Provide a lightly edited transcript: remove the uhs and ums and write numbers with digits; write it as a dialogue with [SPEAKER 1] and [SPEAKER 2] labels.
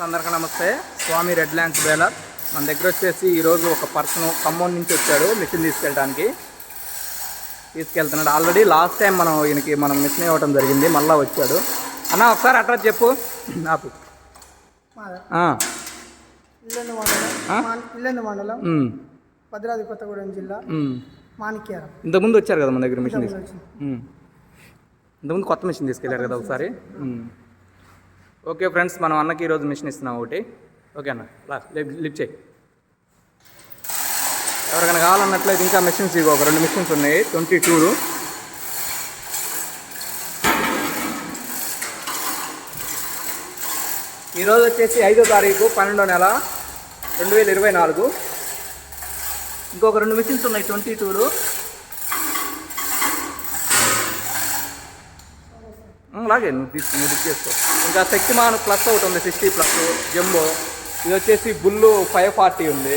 [SPEAKER 1] అందరికీ నమస్తే. స్వామి red lands baler మన దగ్గర వచ్చేసి ఈరోజు ఒక పర్సన్ ఖమ్మం నుంచి వచ్చాడు మిషన్ తీసుకెళ్తున్నాడు. ఆల్రెడీ లాస్ట్ టైం మనం మిషన్ ఇవ్వడం జరిగింది. మళ్ళీ వచ్చాడు. అన్న ఒకసారి అడ్రస్ చెప్పు. నాకు
[SPEAKER 2] ఇల్లెందు మండలం భద్రాద్రి కొత్తగూడెం జిల్లా మాణిక్యారం.
[SPEAKER 1] ఇంతకుముందు వచ్చారు కదా మన దగ్గర మిషన్ ఇంతకుముందు కొత్త మిషన్ తీసుకెళ్ళారు కదా ఒకసారి. ఓకే ఫ్రెండ్స్, మనం అన్నకి ఈరోజు మిషన్ ఇస్తున్నాం ఒకటి. ఓకే అన్న, లిఫ్ట్ చేయి. ఎవరికైనా కావాలన్నట్లయితే ఇంకా మిషన్స్ ఇవి ఒక 2 మిషన్స్ ఉన్నాయి 22. ఈరోజు వచ్చేసి 5వ తారీఖు 12వ నెల 2024. ఇంకొక 2 మిషన్స్ ఉన్నాయి 22. అలాగే నువ్వు బుక్ చేసుకో. ఇంకా శక్తిమాన్ ప్లస్ ఒకటి ఉంది 60+, జంబో. ఇది వచ్చేసి బుల్లు 540 ఉంది.